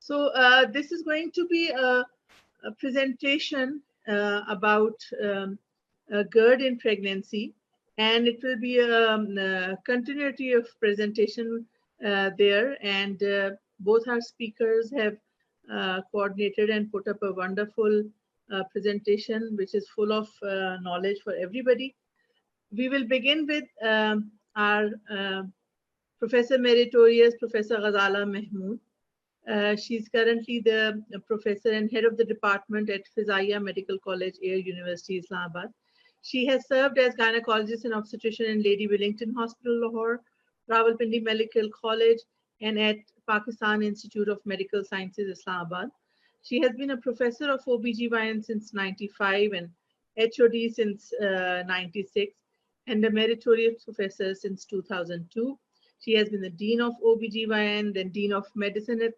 So this is going to be a presentation about GERD in pregnancy, and it will be a continuity of presentation there. And both our speakers have coordinated and put up a wonderful presentation, which is full of knowledge for everybody. We will begin with our Professor Meritorious, Professor Ghazala Mahmood. She's currently the professor and head of the department at Fizaiya Medical College, Air University, Islamabad. She has served as gynecologist and obstetrician in Lady Wellington Hospital, Lahore, Rawalpindi Medical College, and at Pakistan Institute of Medical Sciences, Islamabad. She has been a professor of OBGYN since 95 and HOD since 96, and a meritorious professor since 2002. She has been the Dean of OBGYN, then Dean of Medicine at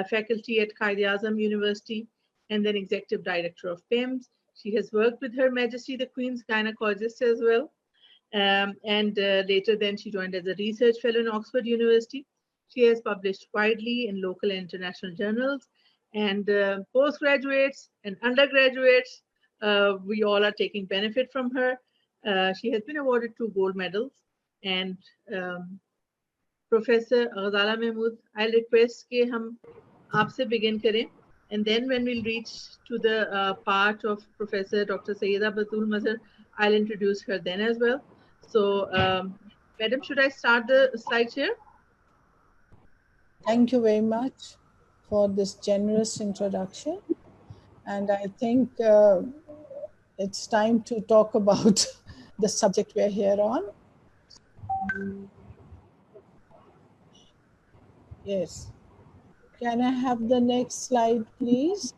faculty at Quaid-e-Azam University, and then Executive Director of PIMS. She has worked with Her Majesty the Queen's gynecologist as well. Later then she joined as a research fellow in Oxford University. She has published widely in local and international journals, and postgraduates and undergraduates, we all are taking benefit from her. She has been awarded 2 gold medals. And Professor Ghazala Mahmood, I'll request कि हम आपसे begin करें, and then when we'll reach to the part of Professor Dr. Sayyida Batul Mazhar, I'll introduce her then as well. So, Madam, should I start the slide share? Thank you very much for this generous introduction, and I think it's time to talk about the subject we're here on. Yes. Can I have the next slide, please?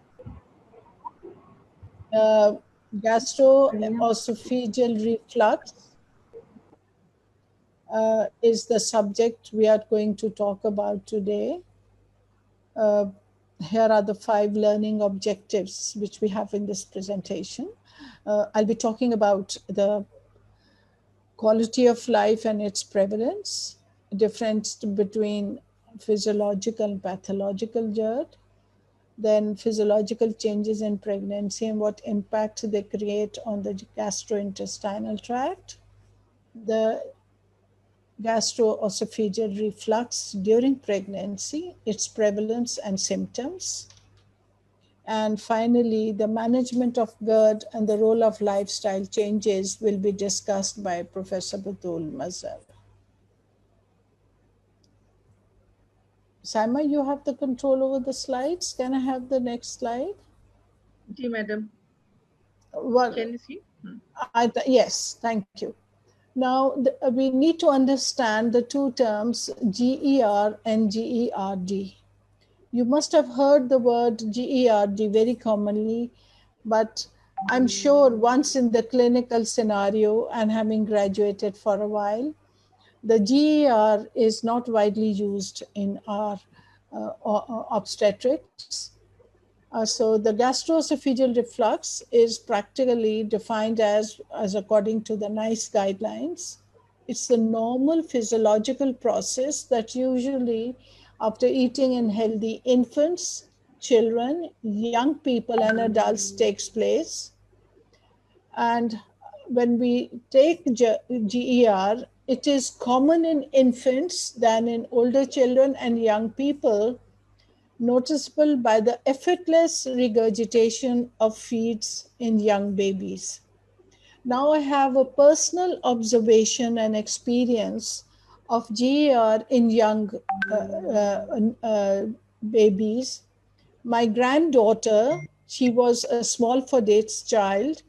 Gastroesophageal reflux is the subject we are going to talk about today. Here are the 5 learning objectives which we have in this presentation. I'll be talking about the quality of life and its prevalence, difference between physiological and pathological GERD, then physiological changes in pregnancy and what impact they create on the gastrointestinal tract, the gastroesophageal reflux during pregnancy, its prevalence and symptoms, and finally, the management of GERD and the role of lifestyle changes will be discussed by Professor Batul Mazhar. Saima, you have the control over the slides. Can I have the next slide? Ji, madam. Well, can you see? Yes, thank you. Now, we need to understand the 2 terms GER and GERD. You must have heard the word GERD very commonly, but I'm sure once in the clinical scenario and having graduated for a while, the GER is not widely used in our obstetrics. So the gastroesophageal reflux is practically defined as according to the NICE guidelines. It's the normal physiological process that usually after eating in healthy infants, children, young people and adults takes place. And when we take GER, it is common in infants than in older children and young people, noticeable by the effortless regurgitation of feeds in young babies. Now I have a personal observation and experience of GER in young babies. My granddaughter, she was a small for dates child,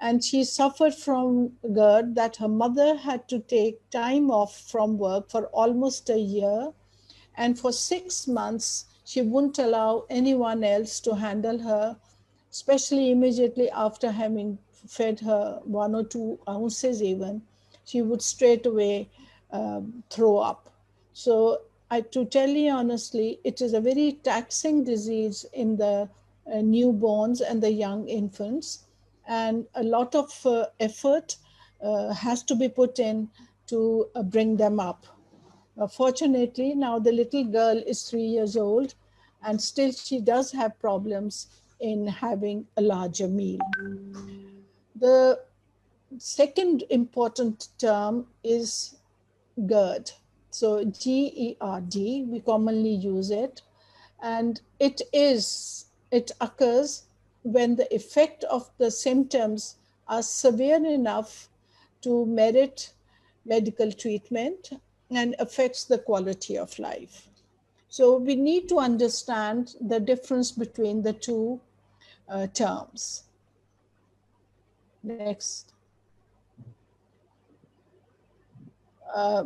and she suffered from GERD that her mother had to take time off from work for almost a year. And for 6 months, she wouldn't allow anyone else to handle her, especially immediately after having fed her 1 or 2 ounces even, she would straight away throw up. So to tell you honestly, it is a very taxing disease in the newborns and the young infants. And a lot of effort has to be put in to bring them up. Fortunately, now the little girl is 3 years old, and still she does have problems in having a larger meal. The second important term is GERD. So GERD, we commonly use it, and it occurs when the effect of the symptoms are severe enough to merit medical treatment and affects the quality of life. So we need to understand the difference between the two terms. Next.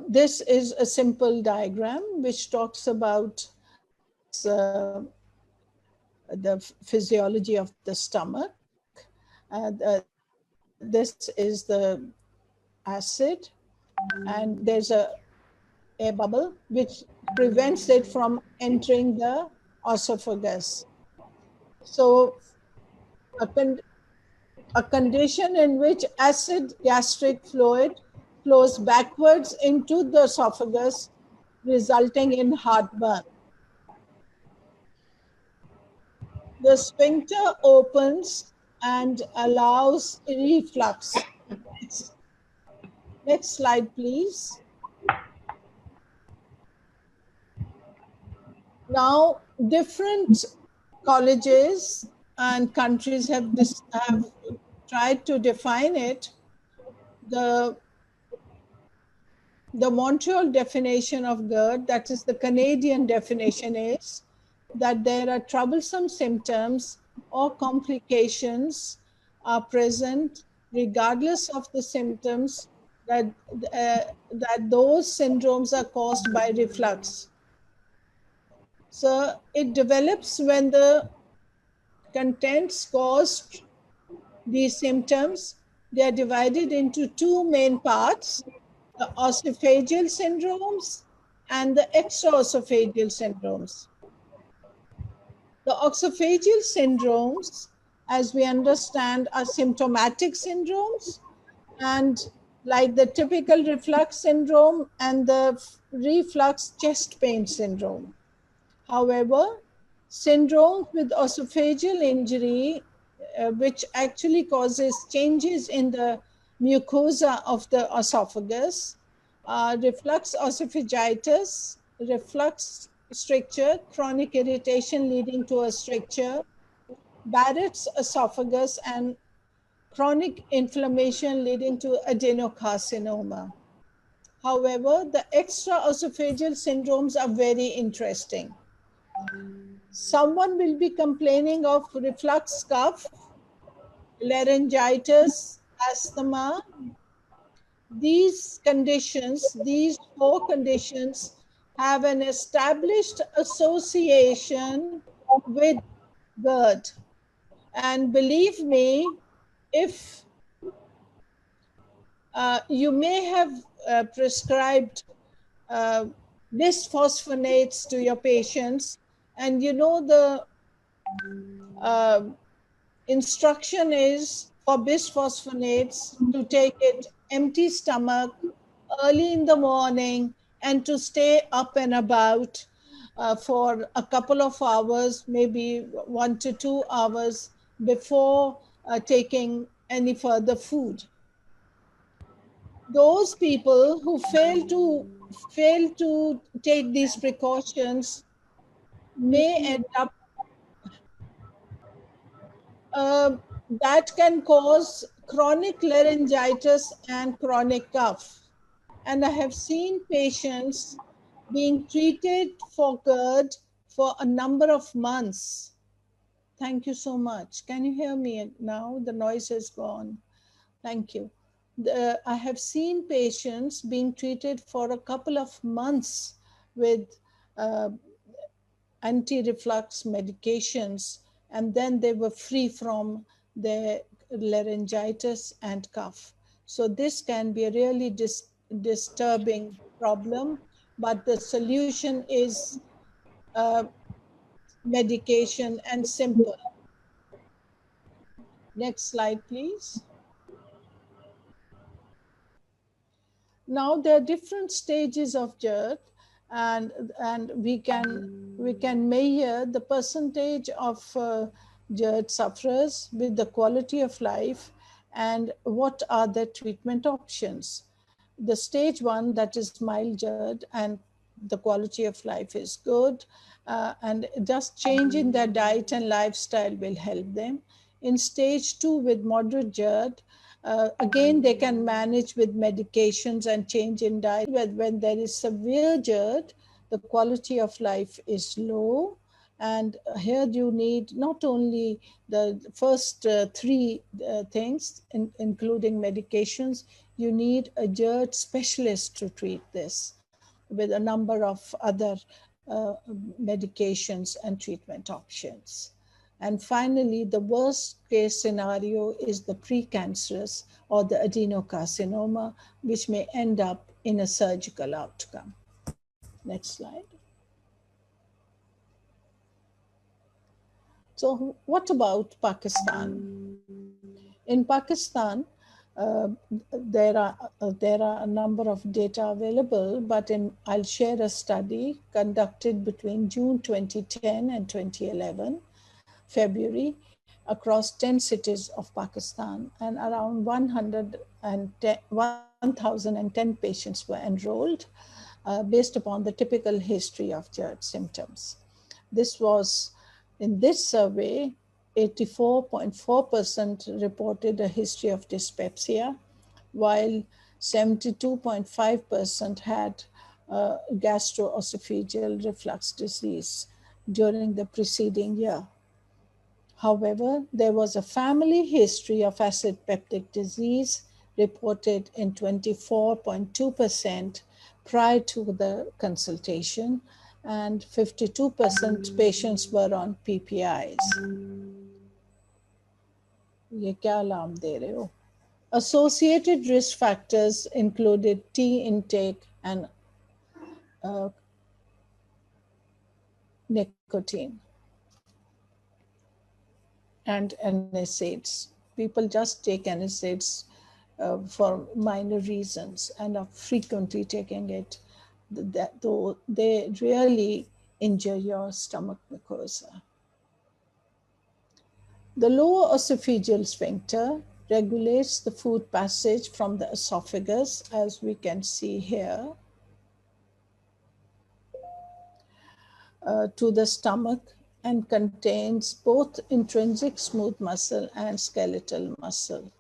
This is a simple diagram which talks about this, the physiology of the stomach. This is the acid, and there's a air bubble which prevents it from entering the esophagus. So a condition in which acid gastric fluid flows backwards into the esophagus, resulting in heartburn. The sphincter opens and allows reflux. Next slide, please. Now, different colleges and countries have tried to define it. The Montreal definition of GERD, that is the Canadian definition, is that there are troublesome symptoms or complications are present regardless of the symptoms, that those syndromes are caused by reflux. So it develops when the contents caused these symptoms. They are divided into two main parts: the esophageal syndromes and the extraesophageal syndromes. The esophageal syndromes, as we understand, are symptomatic syndromes, and like the typical reflux syndrome and the reflux chest pain syndrome. However, syndromes with esophageal injury, which actually causes changes in the mucosa of the esophagus, reflux esophagitis, reflux stricture, chronic irritation leading to a stricture, Barrett's esophagus, and chronic inflammation leading to adenocarcinoma. However, the extraesophageal syndromes are very interesting. Someone will be complaining of reflux cough, laryngitis, asthma. These conditions, these four conditions, have an established association with GERD. And believe me, if you may have prescribed bisphosphonates to your patients, and you know the instruction is for bisphosphonates to take it empty stomach early in the morning and to stay up and about for a couple of hours, maybe 1 to 2 hours before taking any further food. Those people who fail to take these precautions may end up that can cause chronic laryngitis and chronic cough. And I have seen patients being treated for GERD for a number of months. Thank you so much. Can you hear me now? The noise is gone. Thank you. I have seen patients being treated for a couple of months with anti-reflux medications, and then they were free from their laryngitis and cough. So this can be a really disturbing problem, but the solution is medication and simple. Next slide, please. Now there are different stages of GERD, and we can We can measure the percentage of GERD sufferers with the quality of life and what are the treatment options. The stage 1, that is mild GERD, and the quality of life is good, and just changing their diet and lifestyle will help them. In stage 2, with moderate GERD, again, they can manage with medications and change in diet. When there is severe GERD, the quality of life is low. And here you need not only the first three things, including medications, you need a GERD specialist to treat this with a number of other medications and treatment options. And finally, the worst case scenario is the precancerous or the adenocarcinoma, which may end up in a surgical outcome. Next slide. So what about Pakistan? In Pakistan, there are a number of data available, but I'll share a study conducted between June 2010 and 2011, February, across 10 cities of Pakistan, and around 1,010 patients were enrolled based upon the typical history of GERD symptoms. In this survey, 84.4% reported a history of dyspepsia, while 72.5% had gastroesophageal reflux disease during the preceding year. However, there was a family history of acid peptic disease reported in 24.2% prior to the consultation, and 52% patients were on PPIs. ये क्या alarm दे रहे हो? Associated risk factors included tea intake and nicotine and NSAIDs. People just take NSAIDs for minor reasons and are frequently taking it, though they really injure your stomach mucosa. The lower esophageal sphincter regulates the food passage from the esophagus, as we can see here, to the stomach, and contains both intrinsic smooth muscle and skeletal muscle.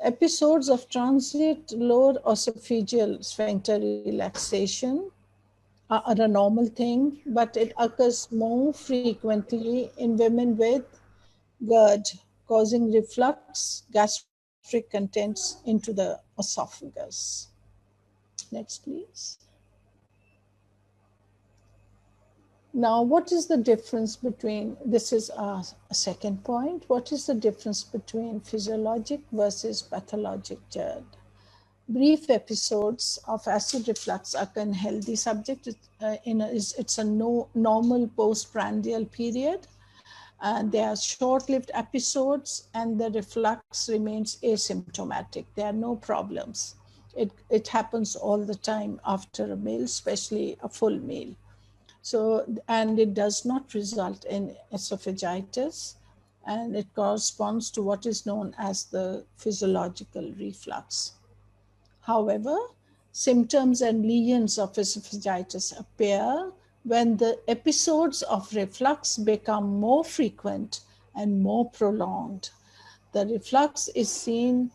Episodes of transient lower esophageal sphincter relaxation are a normal thing, but it occurs more frequently in women with GERD, causing reflux, gastric contents into the esophagus. Next, please. Now, what is the difference between, this is a second point, what is the difference between physiologic versus pathologic GERD? Brief episodes of acid reflux occur in healthy subjects. It's a normal postprandial period. They are short-lived episodes, and the reflux remains asymptomatic. There are no problems. It happens all the time after a meal, especially a full meal. So, and it does not result in esophagitis, and it corresponds to what is known as the physiological reflux. However, symptoms and lesions of esophagitis appear when the episodes of reflux become more frequent and more prolonged. The reflux is then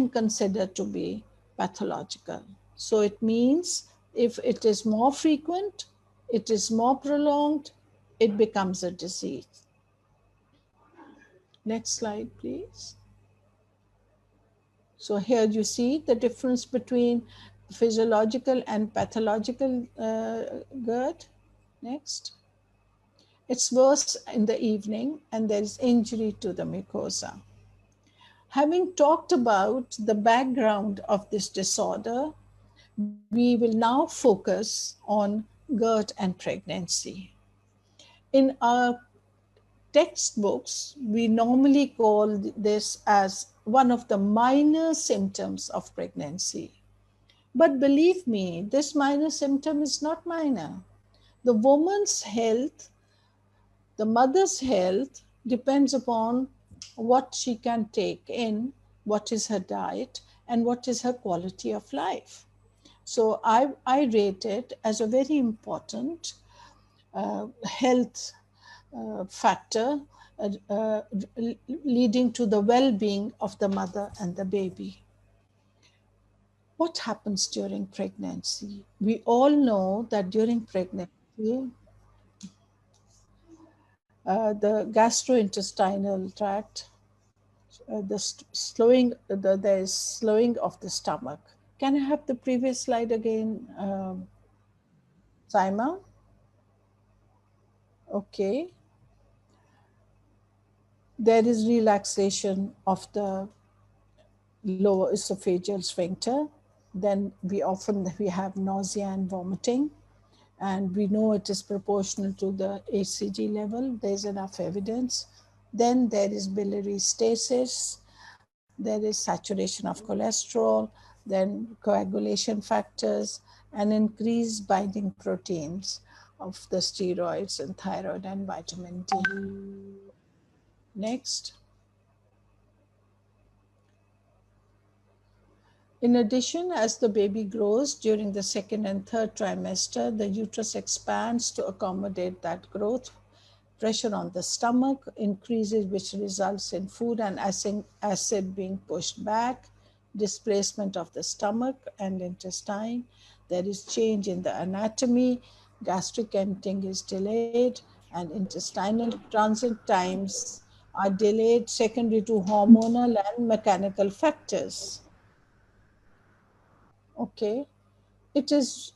considered to be pathological. So it means if it is more frequent, it is more prolonged, it becomes a disease. Next slide, please. So here you see the difference between physiological and pathological GERD. Next. It's worse in the evening, and there is injury to the mucosa. Having talked about the background of this disorder, we will now focus on GERD and pregnancy. In our textbooks, we normally call this as one of the minor symptoms of pregnancy. But believe me, this minor symptom is not minor. The woman's health, the mother's health, depends upon what she can take in, what is her diet, and what is her quality of life. So I rate it as a very important health factor uh, uh, leading to the well-being of the mother and the baby. What happens during pregnancy? We all know that during pregnancy, the gastrointestinal tract, there is slowing of the stomach. Can I have the previous slide again, Saima? Okay. There is relaxation of the lower esophageal sphincter. Then we have nausea and vomiting, and we know it is proportional to the HCG level. There's enough evidence. Then there is biliary stasis. There is saturation of cholesterol, then coagulation factors, and increased binding proteins of the steroids and thyroid and vitamin D. Next. In addition, as the baby grows during the second and third trimester, the uterus expands to accommodate that growth. Pressure on the stomach increases, which results in food and acid being pushed back, displacement of the stomach and intestine. There is change in the anatomy, gastric emptying is delayed, and intestinal transit times are delayed secondary to hormonal and mechanical factors. Okay. It is,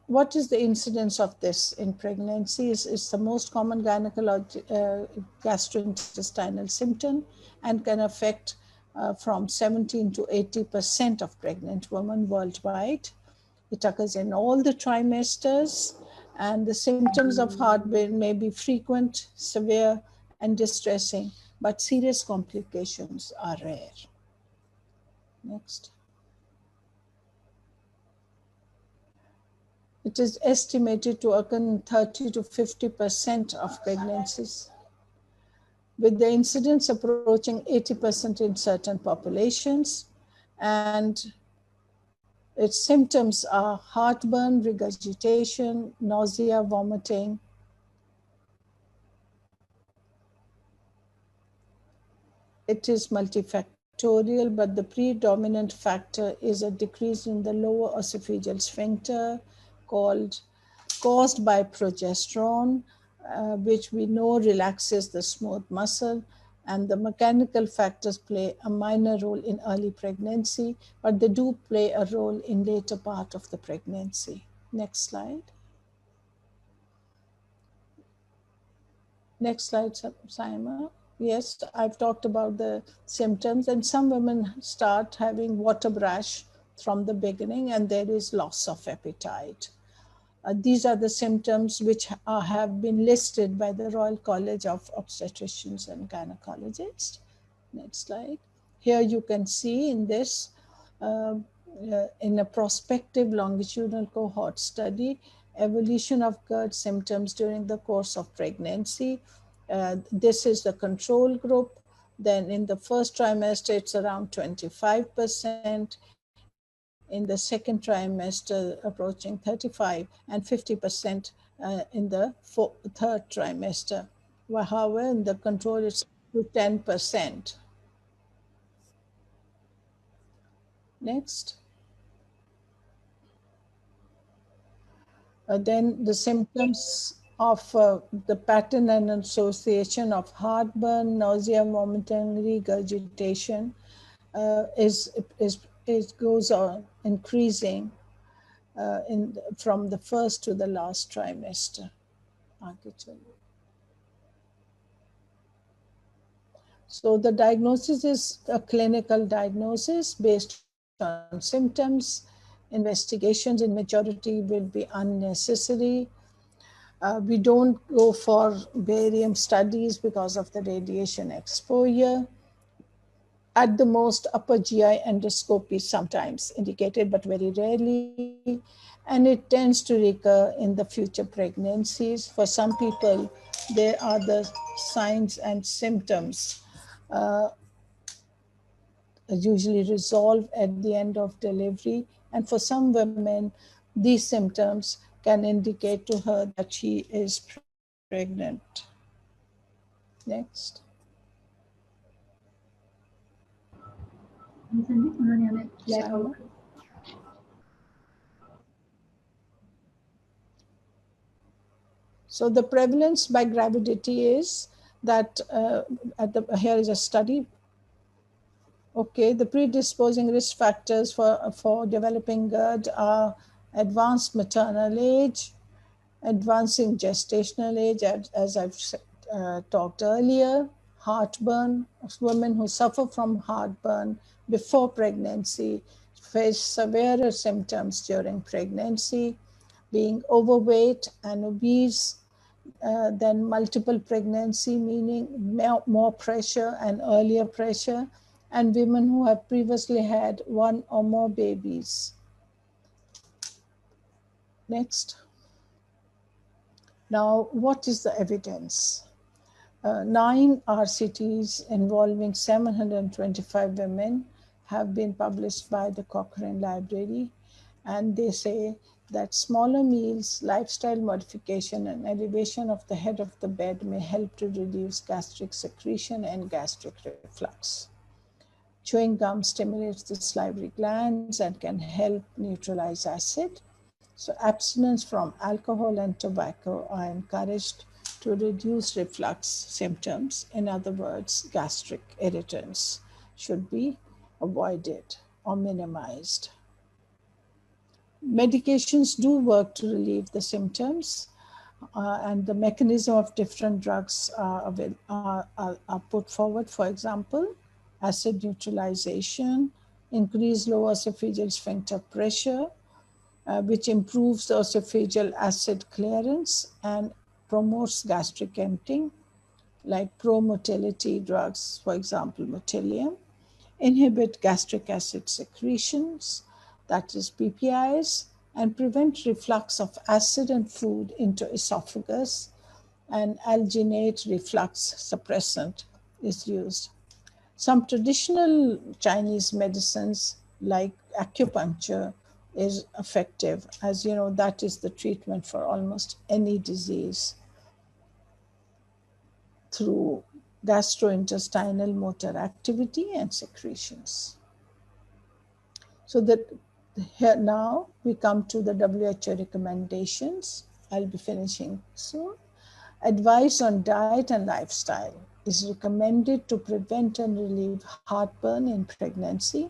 what is the incidence of this in pregnancy? Is the most common gastrointestinal symptom and can affect from 17 to 80% of pregnant women worldwide. It occurs in all the trimesters, and the symptoms of heartburn may be frequent, severe, and distressing, but serious complications are rare. Next. It is estimated to occur in 30 to 50% of pregnancies, with the incidence approaching 80% in certain populations. And its symptoms are heartburn, regurgitation, nausea, vomiting. It is multifactorial, but the predominant factor is a decrease in the lower esophageal sphincter caused by progesterone, which we know relaxes the smooth muscle, and the mechanical factors play a minor role in early pregnancy, but they do play a role in later part of the pregnancy. Next slide. Next slide, Saima. Yes, I've talked about the symptoms, and some women start having water brush from the beginning, and there is loss of appetite. These are the symptoms which have been listed by the Royal College of Obstetricians and Gynecologists. Next slide. Here you can see in this, in a prospective longitudinal cohort study, evolution of GERD symptoms during the course of pregnancy. This is the control group. Then in the first trimester, it's around 25%. In the second trimester, approaching 35 and 50% in the third trimester. However, in the control, it's to 10%. Next. Then the symptoms of the pattern and association of heartburn, nausea, vomiting, regurgitation it goes on increasing from the first to the last trimester. So the diagnosis is a clinical diagnosis based on symptoms. Investigations in majority will be unnecessary. We don't go for barium studies because of the radiation exposure. At the most, upper GI endoscopy is sometimes indicated, but very rarely, and it tends to recur in the future pregnancies. For some people, there are the signs and symptoms usually resolve at the end of delivery, and for some women, these symptoms can indicate to her that she is pregnant. Next. Simon? So the prevalence by gravidity is that here is a study. Okay, the predisposing risk factors for developing GERD are advanced maternal age, advancing gestational age, as I've talked earlier, heartburn. Women who suffer from heartburn before pregnancy face severer symptoms during pregnancy, being overweight and obese, then multiple pregnancy, meaning more pressure and earlier pressure, and women who have previously had one or more babies. Next. Now, what is the evidence? 9 RCTs involving 725 women have been published by the Cochrane Library, and they say that smaller meals, lifestyle modification, and elevation of the head of the bed may help to reduce gastric secretion and gastric reflux. Chewing gum stimulates the salivary glands and can help neutralize acid. So abstinence from alcohol and tobacco are encouraged to reduce reflux symptoms. In other words, gastric irritants should be avoided or minimized. Medications do work to relieve the symptoms, and the mechanism of different drugs are put forward. For example, acid neutralization, increased lower esophageal sphincter pressure, which improves the esophageal acid clearance and promotes gastric emptying, like pro-motility drugs, for example, motilium, inhibit gastric acid secretions, that is PPIs, and prevent reflux of acid and food into esophagus, and alginate reflux suppressant is used. Some traditional Chinese medicines like acupuncture is effective. As you know, that is the treatment for almost any disease through gastrointestinal motor activity and secretions. So that here now we come to the WHO recommendations. I'll be finishing soon. Advice on diet and lifestyle is recommended to prevent and relieve heartburn in pregnancy.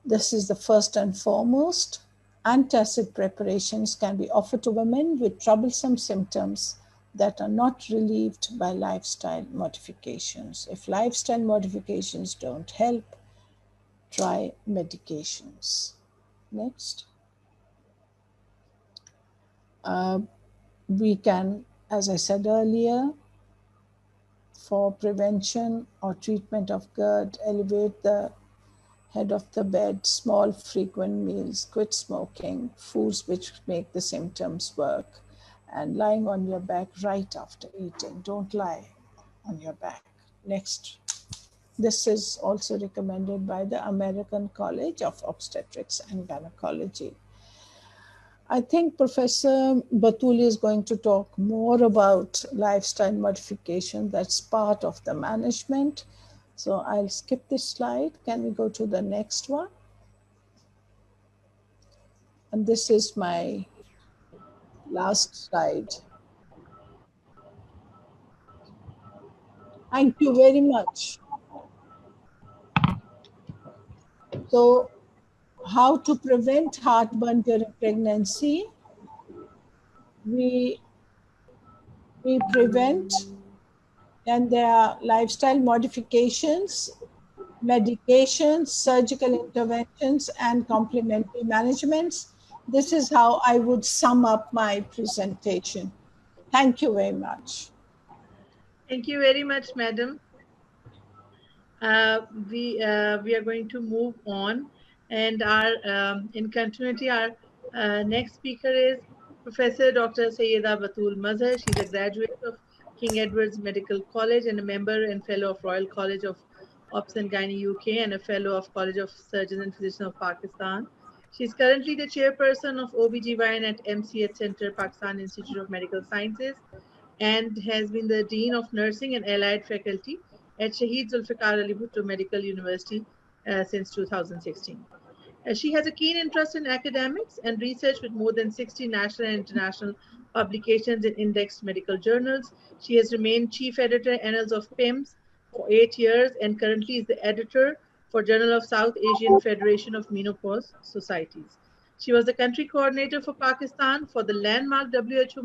This is the first and foremost. Antacid preparations can be offered to women with troublesome symptoms that are not relieved by lifestyle modifications. If lifestyle modifications don't help, try medications. Next. We can, as I said earlier, for prevention or treatment of GERD, elevate the head of the bed, small frequent meals, quit smoking, foods which make the symptoms work, and lying on your back right after eating. Don't lie on your back. Next. This is also recommended by the American College of Obstetrics and Gynecology. I think Professor Batuli is going to talk more about lifestyle modification. That's part of the management. So I'll skip this slide. Can we go to the next one? And this is my last slide. Thank you very much. So, how to prevent heartburn during pregnancy? We prevent, and there are lifestyle modifications, medications, surgical interventions, and complementary managements. This is how I would sum up my presentation. Thank you very much. Thank you very much, madam. we are going to move on, and our in continuity, our next speaker is Professor Dr. Sayyida Batul Mazhar. She's a graduate of King Edward's Medical College and a member and fellow of Royal College of Obs and Gynae UK and a fellow of College of Surgeons and Physicians of Pakistan. She's currently the chairperson of OBGYN at MCH Center, Pakistan Institute of Medical Sciences, and has been the Dean of Nursing and Allied Faculty at Shaheed Zulfikar Ali Bhutto Medical University since 2016. She has a keen interest in academics and research with more than 60 national and international publications in indexed medical journals. She has remained chief editor Annals of PIMS for 8 years and currently is the editor for Journal of South Asian Federation of Menopause Societies. She was the country coordinator for Pakistan for the landmark WHO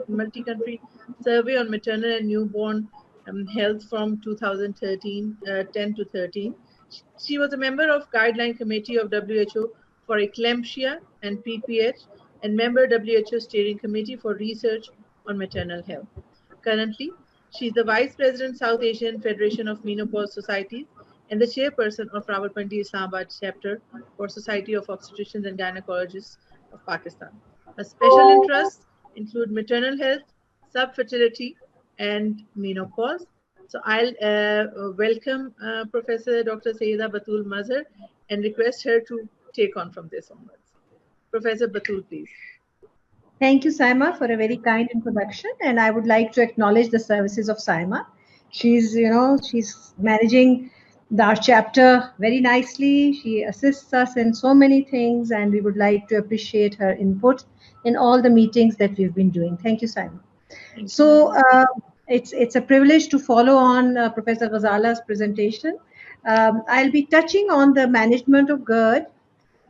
multi-country survey on maternal and newborn health from 2013, 10 to 13. She was a member of Guideline Committee of WHO for Eclampsia and PPH and member WHO Steering Committee for Research on Maternal Health. Currently, she is the Vice President, South Asian Federation of Menopause Societies and the chairperson of Rawalpindi Islamabad chapter for Society of Obstetricians and Gynecologists of Pakistan. Her special interests include maternal health, subfertility, and menopause. So I'll welcome Professor Dr. Sayyida Batul Mazhar and request her to take on from this onwards. Professor Batul, please. Thank you, Saima, for a very kind introduction. And I would like to acknowledge the services of Saima. She's managing our chapter very nicely. She assists us in so many things, and we would like to appreciate her input in all the meetings that we've been doing. Thank you, Saima. So it's a privilege to follow on Professor Ghazala's presentation. I'll be touching on the management of GERD,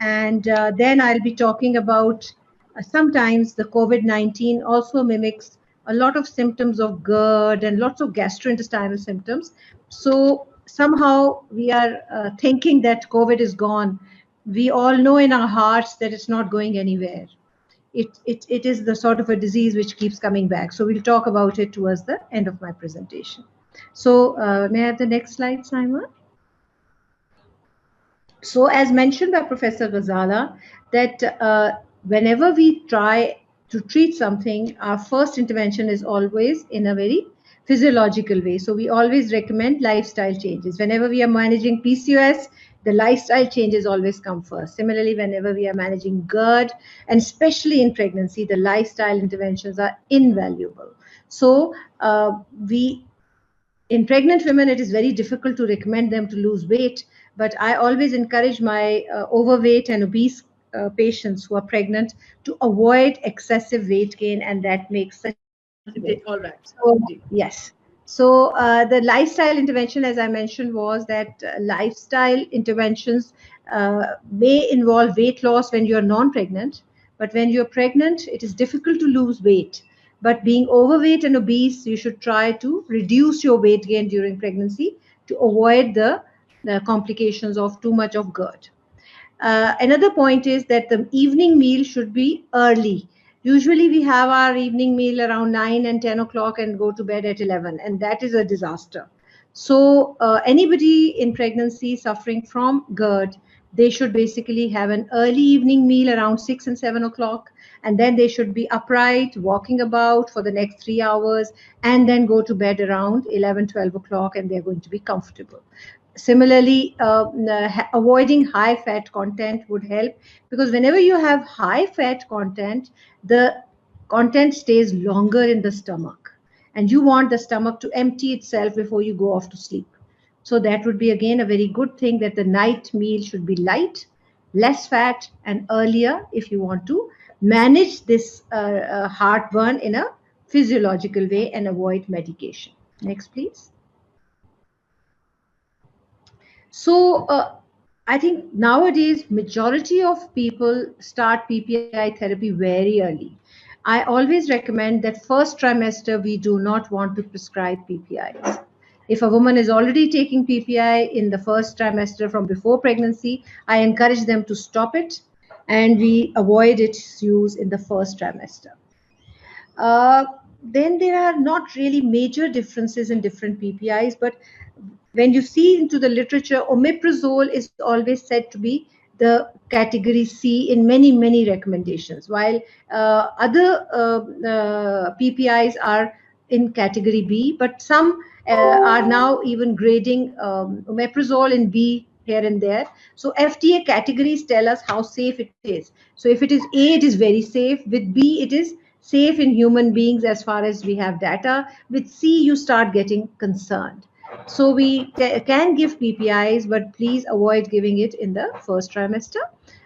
and then I'll be talking about sometimes the COVID-19 also mimics a lot of symptoms of GERD and lots of gastrointestinal symptoms. So somehow we are thinking that COVID is gone. We all know in our hearts that it's not going anywhere. It is the sort of a disease which keeps coming back. So we'll talk about it towards the end of my presentation. So may I have the next slide, Saima? So as mentioned by Professor Ghazala, that whenever we try to treat something, our first intervention is always in a very physiological way. So we always recommend lifestyle changes. Whenever we are managing PCOS, the lifestyle changes always come first. Similarly, whenever we are managing GERD, and especially in pregnancy, the lifestyle interventions are invaluable. So in pregnant women, it is very difficult to recommend them to lose weight, but I always encourage my overweight and obese patients who are pregnant to avoid excessive weight gain, and that makes such all right. So, yes. So the lifestyle intervention, as I mentioned, was that lifestyle interventions may involve weight loss when you're non-pregnant, but when you're pregnant, it is difficult to lose weight. But being overweight and obese, you should try to reduce your weight gain during pregnancy to avoid the complications of too much of GERD. Another point is that the evening meal should be early. Usually we have our evening meal around 9 and 10 o'clock and go to bed at 11, and that is a disaster. So anybody in pregnancy suffering from GERD, they should basically have an early evening meal around 6 and 7 o'clock, and then they should be upright, walking about for the next 3 hours, and then go to bed around 11, 12 o'clock, and they're going to be comfortable. Similarly, avoiding high fat content would help, because whenever you have high fat content, the content stays longer in the stomach, and you want the stomach to empty itself before you go off to sleep. So that would be again a very good thing, that the night meal should be light, less fat, and earlier if you want to manage this heartburn in a physiological way and avoid medication. Next, please. So I think nowadays majority of people start PPI therapy very early. I always recommend that first trimester we do not want to prescribe PPIs. If a woman is already taking PPI in the first trimester from before pregnancy, I encourage them to stop it, and we avoid its use in the first trimester. Then there are not really major differences in different PPIs, but When you see into the literature, omeprazole is always said to be the category C in many recommendations, while other PPIs are in category B, but some are now even grading omeprazole in B here and there. So FDA categories tell us how safe it is. So if it is A, it is very safe. With B, it is safe in human beings as far as we have data. With C, you start getting concerned. So we can give PPIs, but please avoid giving it in the first trimester.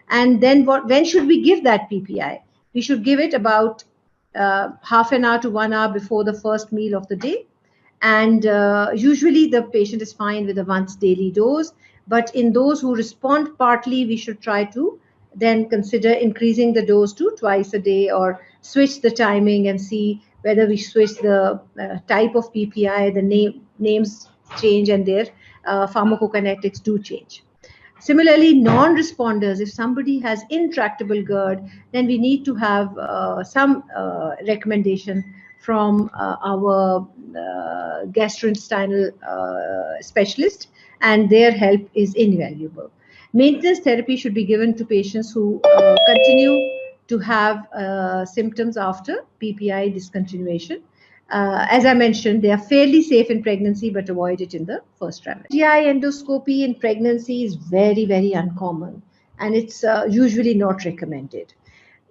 And then when should we give that PPI? We should give it about half an hour to 1 hour before the first meal of the day. And usually the patient is fine with a once daily dose. But in those who respond partly, we should try to then consider increasing the dose to twice a day, or switch the timing and see whether we switch the type of PPI, the names change, and their pharmacokinetics do change. Similarly, non-responders, if somebody has intractable GERD, then we need to have some recommendation from our gastrointestinal specialist, and their help is invaluable. Maintenance therapy should be given to patients who continue to have symptoms after PPI discontinuation. As I mentioned, they are fairly safe in pregnancy, but avoid it in the first trimester. GI endoscopy in pregnancy is very uncommon, and it's usually not recommended.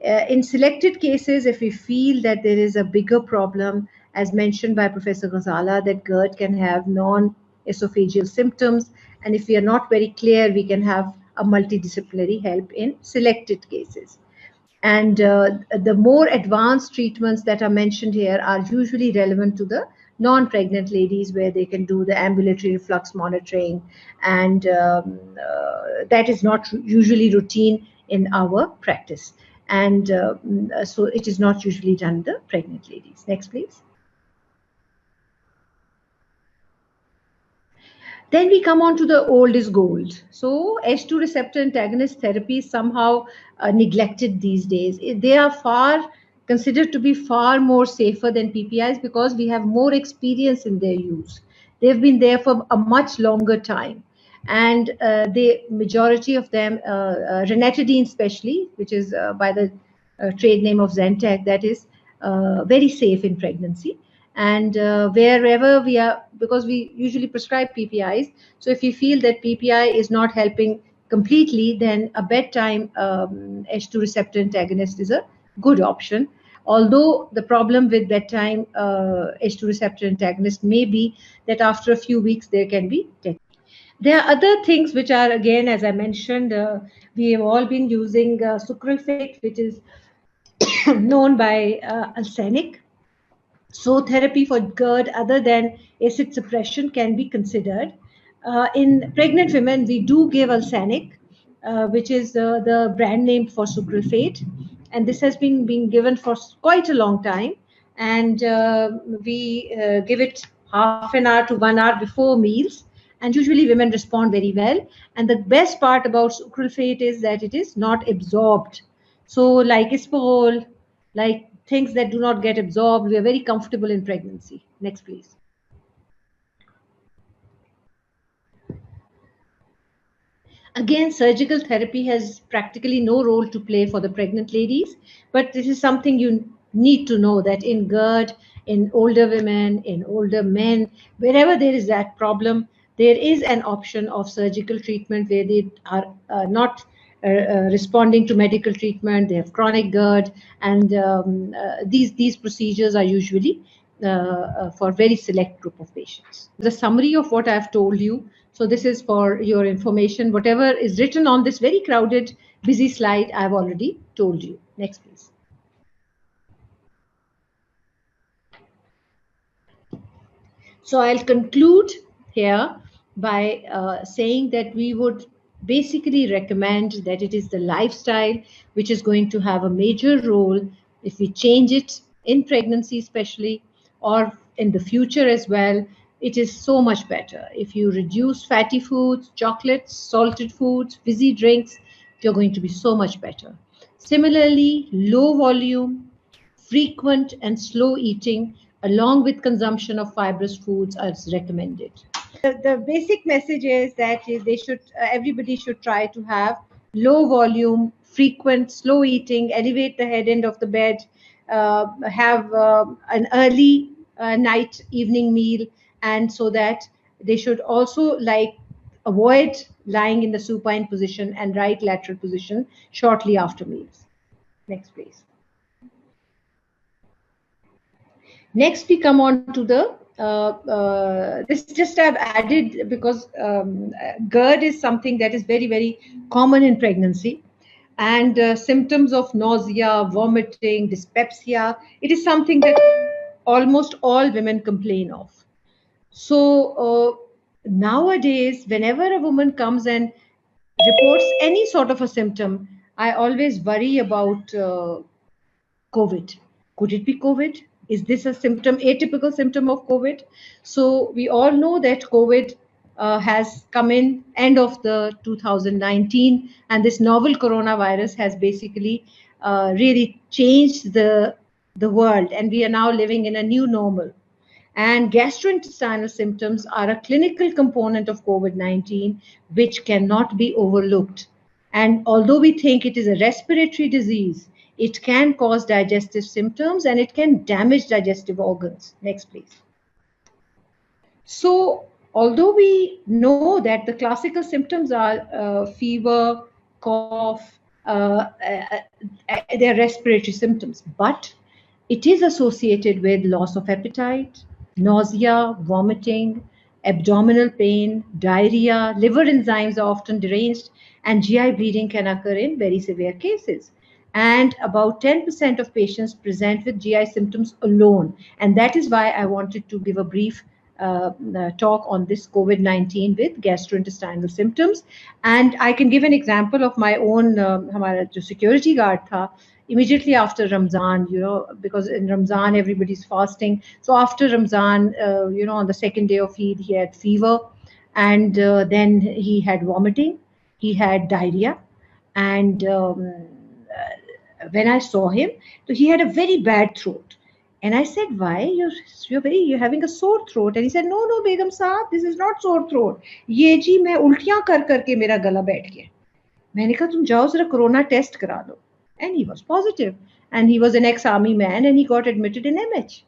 In selected cases, if we feel that there is a bigger problem, as mentioned by Professor Ghazala, that GERD can have non-esophageal symptoms, and if we are not very clear, we can have a multidisciplinary help in selected cases. And the more advanced treatments that are mentioned here are usually relevant to the non-pregnant ladies, where they can do the ambulatory reflux monitoring, and that is not usually routine in our practice. And so it is not usually done in the pregnant ladies. Next, please. Then we come on to the old is gold. So H2 receptor antagonist therapy is somehow neglected these days. They are considered to be far more safer than PPIs because we have more experience in their use. They've been there for a much longer time. And the majority of them, ranitidine especially, which is by the trade name of Zentek, that is very safe in pregnancy. And wherever we are, because we usually prescribe PPIs, so if you feel that PPI is not helping completely, then a bedtime H2 receptor antagonist is a good option. Although the problem with bedtime H2 receptor antagonist may be that after a few weeks there can be death. There are other things which are, again, as I mentioned, we have all been using sucralfate, which is known by arsenic. So therapy for GERD other than acid suppression can be considered. In pregnant women, we do give arsenic, which is the brand name for sucralfate. And this has been being given for quite a long time. And we give it half an hour to 1 hour before meals. And usually women respond very well. And the best part about sucralfate is that it is not absorbed. So like isperol, like things that do not get absorbed, we are very comfortable in pregnancy. Next, please. Again, surgical therapy has practically no role to play for the pregnant ladies, but this is something you need to know, that in GERD, in older women, in older men, wherever there is that problem, there is an option of surgical treatment where they are not responding to medical treatment. They have chronic GERD, and these procedures are usually for very select group of patients. The summary of what I've told you. So this is for your information. Whatever is written on this very crowded, busy slide, I've already told you. Next, please. So I'll conclude here by saying that we would basically recommend that it is the lifestyle which is going to have a major role if we change it in pregnancy especially, or in the future as well. It is so much better. If you reduce fatty foods, chocolates, salted foods, fizzy drinks, you're going to be so much better. Similarly, low volume, frequent and slow eating along with consumption of fibrous foods are recommended. the basic message is that they should, everybody should try to have low volume, frequent, slow eating, elevate the head end of the bed, have an early night evening meal, and so that they should also avoid lying in the supine position and right lateral position shortly after meals. Next, please. Next, we come on to the this just I've added because GERD is something that is very, very common in pregnancy, and symptoms of nausea, vomiting, dyspepsia, it is something that almost all women complain of. So nowadays, whenever a woman comes and reports any sort of a symptom, I always worry about COVID. Could it be COVID? Is this a symptom, atypical symptom of COVID? So we all know that COVID has come in end of the 2019, and this novel coronavirus has basically really changed the world, and we are now living in a new normal. And gastrointestinal symptoms are a clinical component of COVID-19, which cannot be overlooked. And although we think it is a respiratory disease, it can cause digestive symptoms and it can damage digestive organs. Next, please. So, although we know that the classical symptoms are fever, cough, they're respiratory symptoms, but it is associated with loss of appetite, nausea, vomiting, abdominal pain, diarrhea, liver enzymes are often deranged, and GI bleeding can occur in very severe cases. And about 10% of patients present with GI symptoms alone. And that is why I wanted to give a brief talk on this COVID-19 with gastrointestinal symptoms. And I can give an example of my own हमारा जो security guard था, immediately after Ramzan, because in Ramzan everybody's fasting. So after Ramzan, on the second day of Eid, he had fever, and then he had vomiting, he had diarrhea, and when I saw him, so he had a very bad throat. And I said, why? You're having a sore throat. And he said, no, Begum Saab, this is not sore throat. ये जी मैं उल्टियां करके मेरा गला बैठ गया. मैंने कहा तुम जाओ जरा कोरोना टेस्ट करा लो. And he was positive. And he was an ex-army man and he got admitted in MH.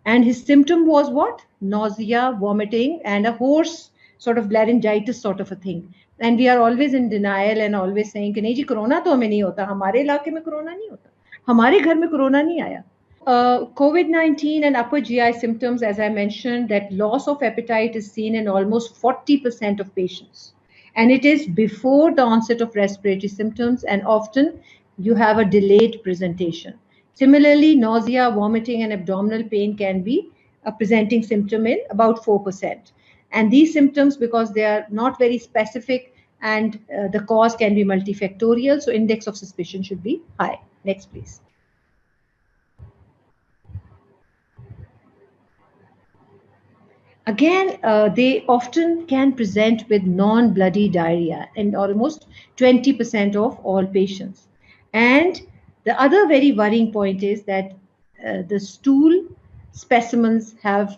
And his symptom was what? Nausea, vomiting, and a hoarse sort of laryngitis sort of a thing. And we are always in denial and always saying कि नहीं जी corona तो हमें नहीं होता, हमारे इलाके में corona नहीं होता, हमारे घर में कोरोना नहीं आया. COVID-19 and upper GI symptoms, as I mentioned, that loss of appetite is seen in almost 40% of patients. And it is before the onset of respiratory symptoms, and often you have a delayed presentation. Similarly, nausea, vomiting, and abdominal pain can be a presenting symptom in about 4%. And these symptoms, because they are not very specific and the cause can be multifactorial, so index of suspicion should be high. Next, please. Again, they often can present with non-bloody diarrhea in almost 20% of all patients. And the other very worrying point is that the stool specimens have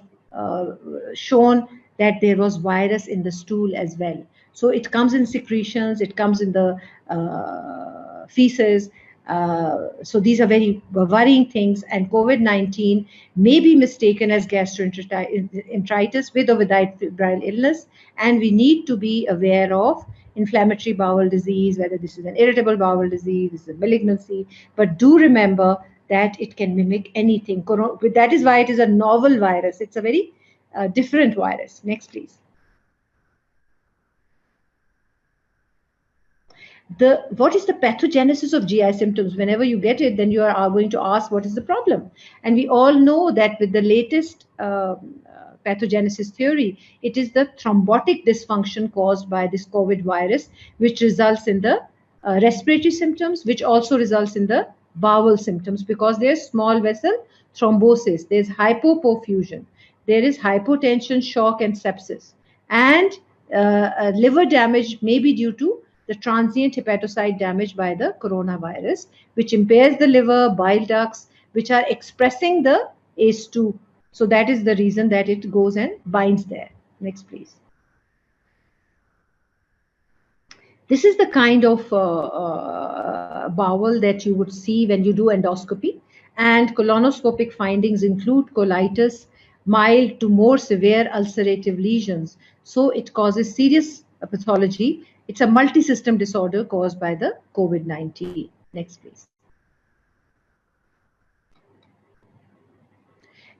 shown that there was virus in the stool as well. So it comes in secretions, it comes in the feces. So these are very worrying things, and COVID-19 may be mistaken as gastroenteritis with or without febrile illness, and we need to be aware of inflammatory bowel disease, whether this is an irritable bowel disease, this is a malignancy, but do remember that it can mimic anything. That is why it is a novel virus. It's a very different virus. Next, please. What is the pathogenesis of GI symptoms? Whenever you get it, then you are going to ask what is the problem. And we all know that with the latest pathogenesis theory, it is the thrombotic dysfunction caused by this COVID virus, which results in the respiratory symptoms, which also results in the bowel symptoms, because there's small vessel thrombosis, there's hypoperfusion, there is hypotension, shock, and sepsis. And liver damage may be due to the transient hepatocyte damage by the coronavirus, which impairs the liver, bile ducts, which are expressing the ACE2. So that is the reason that it goes and binds there. Next, please. This is the kind of bowel that you would see when you do endoscopy. And colonoscopic findings include colitis, mild to more severe ulcerative lesions. So it causes serious pathology. It's a multi-system disorder caused by the COVID-19. Next, please.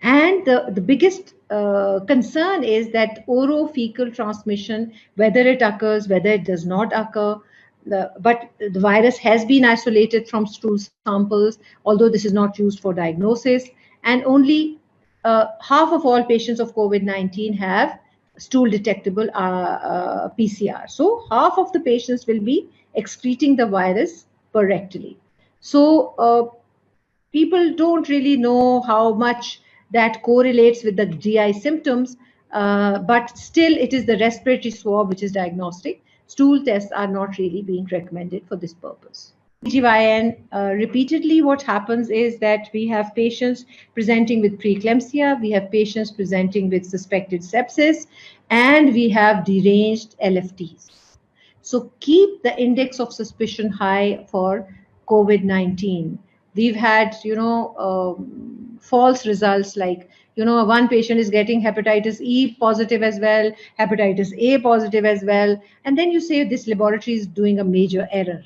And the biggest concern is that orophycal transmission, whether it occurs, whether it does not occur, but the virus has been isolated from stool samples, although this is not used for diagnosis. And only half of all patients of COVID-19 have stool detectable PCR. So half of the patients will be excreting the virus per rectally. So people don't really know how much that correlates with the GI symptoms, but still it is the respiratory swab which is diagnostic. Stool tests are not really being recommended for this purpose. GYN, repeatedly what happens is that we have patients presenting with preeclampsia, we have patients presenting with suspected sepsis, and we have deranged LFTs. So keep the index of suspicion high for COVID-19. We've had, false results like, one patient is getting hepatitis E positive as well, hepatitis A positive as well. And then you say this laboratory is doing a major error.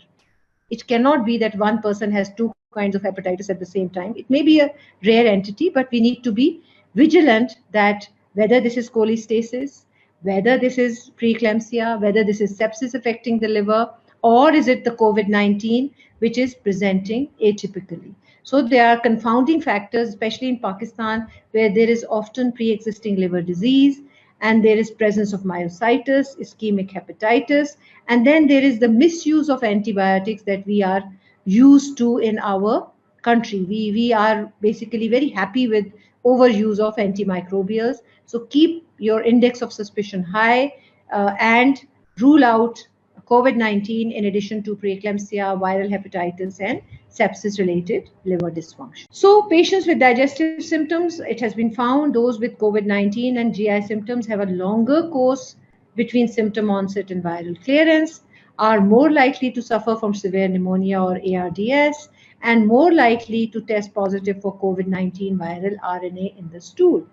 It cannot be that one person has two kinds of hepatitis at the same time. It may be a rare entity, but we need to be vigilant that whether this is cholestasis, whether this is preeclampsia, whether this is sepsis affecting the liver, or is it the COVID-19 which is presenting atypically. So there are confounding factors, especially in Pakistan, where there is often pre-existing liver disease, and there is presence of myositis, ischemic hepatitis, and then there is the misuse of antibiotics that we are used to in our country. We are basically very happy with overuse of antimicrobials. So keep your index of suspicion high and rule out COVID-19 in addition to preeclampsia, viral hepatitis, and sepsis-related liver dysfunction. So patients with digestive symptoms, it has been found those with COVID-19 and GI symptoms have a longer course between symptom onset and viral clearance, are more likely to suffer from severe pneumonia or ARDS, and more likely to test positive for COVID-19 viral RNA in the stool.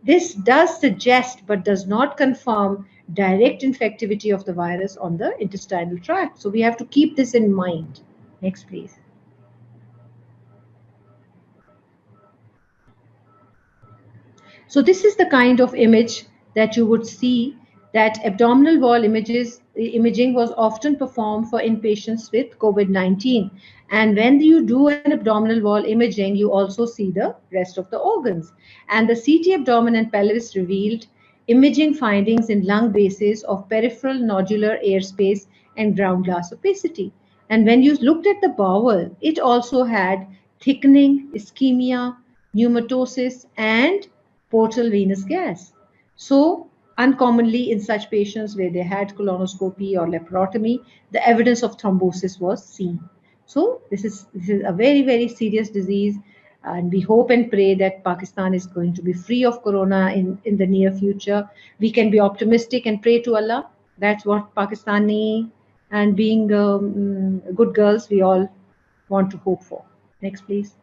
This does suggest but does not confirm direct infectivity of the virus on the intestinal tract. So we have to keep this in mind. Next, please. So this is the kind of image that you would see, that abdominal wall imaging was often performed for inpatients with COVID-19. And when you do an abdominal wall imaging, you also see the rest of the organs. And the CT abdomen and pelvis revealed imaging findings in lung bases of peripheral nodular airspace and ground glass opacity. And when you looked at the bowel, it also had thickening, ischemia, pneumatosis, and portal venous gas. So uncommonly in such patients where they had colonoscopy or laparotomy, the evidence of thrombosis was seen. So this is a very, very serious disease, and we hope and pray that Pakistan is going to be free of corona in the near future. We can be optimistic and pray to Allah. That's what Pakistani and being good girls we all want to hope for. Next, please.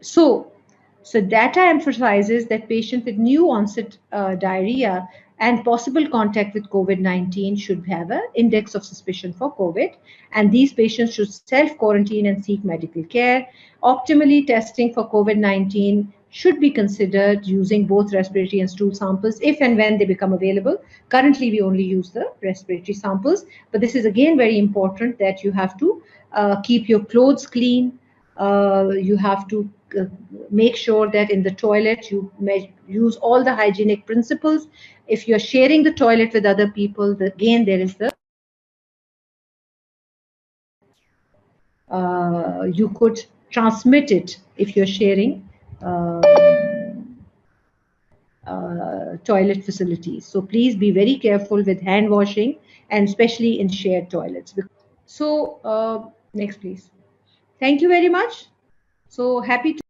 So data emphasizes that patients with new onset diarrhea and possible contact with COVID-19 should have an index of suspicion for COVID, and these patients should self-quarantine and seek medical care. Optimally, testing for COVID-19 should be considered using both respiratory and stool samples if and when they become available. Currently, we only use the respiratory samples, but this is again very important that you have to keep your clothes clean. You have to make sure that in the toilet you use all the hygienic principles. If you're sharing the toilet with other people, again there is the you could transmit it if you're sharing toilet facilities. So please be very careful with hand washing, and especially in shared toilets. So next, please. Thank you very much. So happy to